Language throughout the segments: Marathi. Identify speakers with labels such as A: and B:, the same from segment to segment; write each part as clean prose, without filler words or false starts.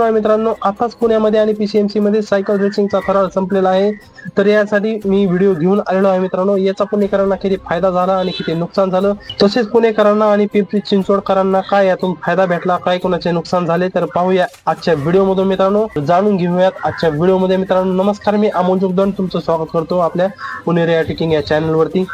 A: आलो आहे मित्रांनो, आताच पुण्यामध्ये आणि पीसीएमसी मध्ये सायकल रेसिंगचा करार संपलेला आहे। तर यासाठी मी व्हिडिओ घेऊन आलेलो आहे मित्रांनो। याचा पुणेकरांना किती फायदा झाला आणि किती नुकसान झालं, तसेच पुणेकरांना आणि पिंपरी चिंचवडकरांना काय यातून फायदा भेटला, काय कोणाचे नुकसान झाले, तर पाहूया आजच्या व्हिडिओ मधून मित्रांनो, जाणून घेऊयात आजच्या व्हिडिओ मध्ये मित्रांनो। नमस्कार, मी अमोल जोगदंड तुमचं स्वागत करतो आपल्या पुणे रेटिंग या चॅनल वरती।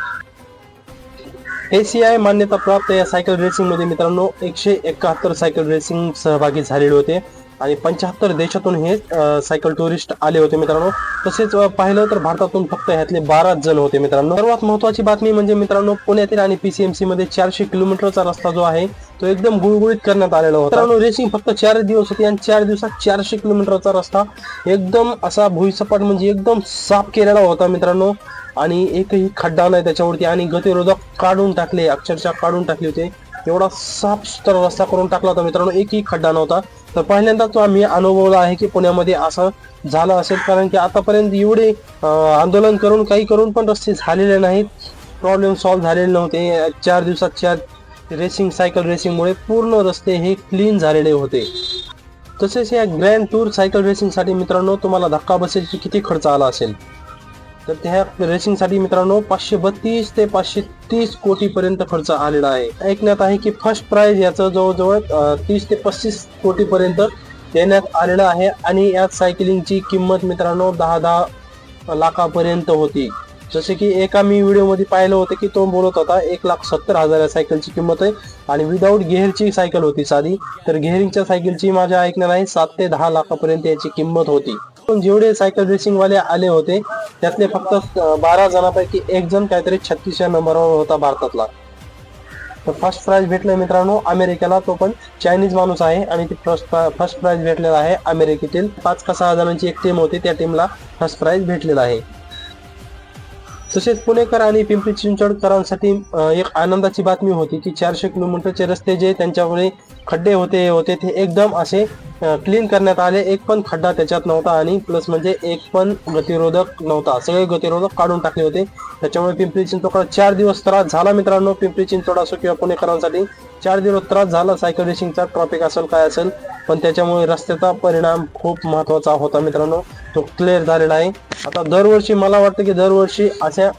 A: ACI मान्यता प्राप्त या सायकल रेसिंग मध्ये मित्रांनो 171 सायकल रेसिंग सहभागी झालेले होते आणि 75 देशातून हे सायकल टुरिस्ट आले होते मित्रांनो। तसेच पाहिलं तर भारतातून फक्त ह्यातले 12 जण होते मित्रांनो। सर्वात महत्त्वाची बातमी म्हणजे मित्रांनो, पुण्यातील आणि पीसीएमसी मध्ये 400 किलोमीटरचा रस्ता जो आहे तो एकदम गुळगुळीत करण्यात आलेला होता मित्रांनो। रेसिंग फक्त 4 दिवस होती आणि 4 दिवसात 400 किलोमीटरचा रस्ता एकदम असा भुईसपाट म्हणजे एकदम साफ केलेला होता मित्रांनो। आणि एकही खड्डा नाही त्याच्यावरती आणि गतिरोधक काढून टाकले, अक्षरशः काढून टाकले होते। एवढा साफ सुथरा रस्ता करून टाकला होता मित्रांनो, एकही खड्डा नव्हता। तर पहिल्यांदा तो आम्ही अनुभवला आहे की पुण्यामध्ये असं झालं असेल, कारण की आतापर्यंत एवढे आंदोलन करून काही करून पण रस्ते झालेले नाहीत, प्रॉब्लेम सॉल्व्ह झालेले नव्हते। 4 दिवसात 4 रेसिंग सायकल रेसिंगमुळे पूर्ण रस्ते हे क्लीन झालेले होते। तसेच या ग्रँड टूर सायकल रेसिंग साठी मित्रांनो तुम्हाला धक्का बसेल की किती खर्च आला असेल, तर त्या रेसिंग साठी मित्रांनो 532 ते 530 कोटी पर्यंत खर्च आलेला आहे। ऐकण्यात आहे की फर्स्ट प्राइज याचं जवळजवळ 30 ते 35 कोटी पर्यंत देण्यात आलेलं आहे आणि या सायकलिंगची किंमत मित्रांनो 10 लाखापर्यंत होती। जसे की एका मी व्हिडिओ मध्ये पाहिलं होतं की तो बोलत होता 1,70,000 या सायकलची किंमत आहे आणि विदाऊट गेअरची सायकल होती साधी। तर गेअरिंगच्या सायकलची माझ्या ऐकण्यात आहे 7 ते 10 लाखापर्यंत याची किंमत होती। पण जेवढे सायकल रेसिंग वाले आले होते त्यातले फक्त 12 जणांपैकी एक जण काहीतरी 36 नंबरवर होता भारतातला। तर फर्स्ट प्राइज भेटलं मित्रांनो अमेरिकेला, तो पण चायनीज माणूस आहे आणि ती फर्स्ट प्राइज भेटलेला आहे अमेरिकेतील। 5 का 6 जणांची एक टीम होती, त्या टीमला फर्स्ट प्राइज भेटलेला आहे। तसेच पुणेकर आणि पिंपरी चिंचवडकरांसाठी एक आनंदाची बातमी होती की 400 किलोमीटरचे रस्ते जे त्यांच्याकडे खड्डे होते ते एकदम असे क्लीन करण्यात आले। एक पण खड्डा त्याच्यात नव्हता आणि प्लस म्हणजे एक पण गतिरोधक नव्हता, सगळे गतिरोधक काढून टाकले होते। त्याच्यामुळे पिंपरी चिंचवड 4 दिवस त्रास झाला मित्रांनो, पिंपरी चिंचवड असो किंवा पुणेकरांसाठी 4 दिवस त्रास झाला सायकल रेसिंगचा। ट्रॅफिक असेल काय असेल, पण त्याच्यामुळे रस्त्याचा परिणाम खूप महत्त्वाचा होता मित्रांनो, तो क्लिअर झालेला आहे। आता दरवर्षी मला वाटतं की दरवर्षी अशा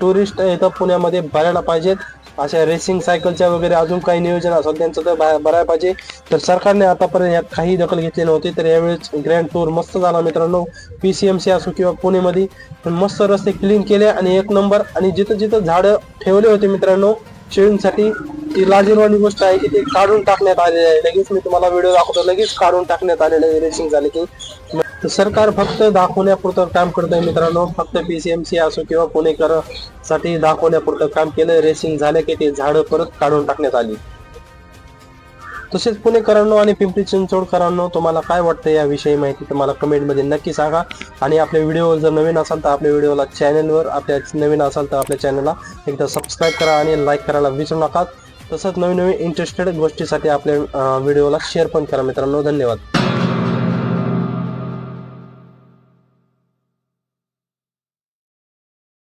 A: टुरिस्ट इथं पुण्यामध्ये भरायला पाहिजेत, अशा रेसिंग सायकलच्या वगैरे अजून काही नियोजन असेल त्यांचं तर भरायला पाहिजे। तर सरकारने आतापर्यंत यात काही दखल घेतली नव्हती, तर यावेळेस ग्रँड टूर मस्त झाला मित्रांनो। पीसीएमसी असो किंवा पुणेमध्ये मस्त रस्ते क्लीन केले आणि एक नंबर। आणि जिथं जिथं झाडं ठेवले होते मित्रांनो शेविंगसाठी, ती लाजिरवाणी गोष्ट आहे की ते काढून टाकण्यात आलेले आहे। लगेच मी तुम्हाला व्हिडिओ दाखवतो, लगेच काढून टाकण्यात आलेले आहे रेसिंग झाले की। तर सरकार फक्त दाखवण्यापुरतं काम करत आहे मित्रांनो, फक्त पीसीएमसी असो किंवा पुणेकर साठी दाखवण्यापुरतं काम केलं। रेसिंग झाले की ते झाडं परत काढून टाकण्यात आली। तसेच पुणेकरांनो आणि पिंपरी चिंचवडकरांनो तुम्हाला काय वाटतं याविषयी माहिती तुम्हाला कमेंटमध्ये नक्की सांगा। आणि आपल्या व्हिडिओ जर नवीन असाल तर आपल्या व्हिडिओला चॅनलवर नवीन असाल तर आपल्या चॅनलला एकदा सबस्क्राईब करा आणि लाईक करायला विसरू नका। तसंच नवीन इंटरेस्टेड गोष्टीसाठी आपल्या व्हिडिओला शेअर पण करा मित्रांनो। धन्यवाद।